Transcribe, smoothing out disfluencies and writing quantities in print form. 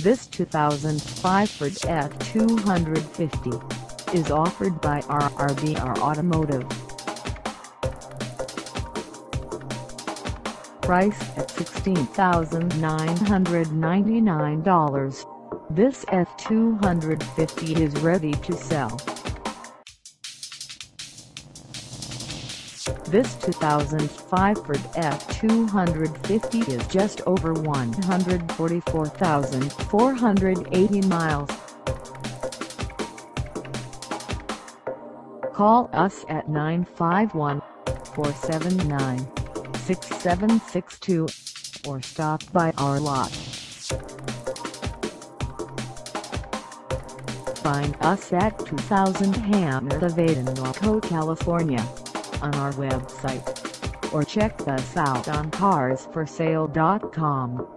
This 2005 Ford F250 is offered by RRBR Automotive. Priced at $16,999, this F250 is ready to sell. This 2005 Ford F250 is just over 144,480 miles. Call us at 951-479-6762 or stop by our lot. Find us at 2000 Hammerthave in Norco, California, on our website, or check us out on carsforsale.com.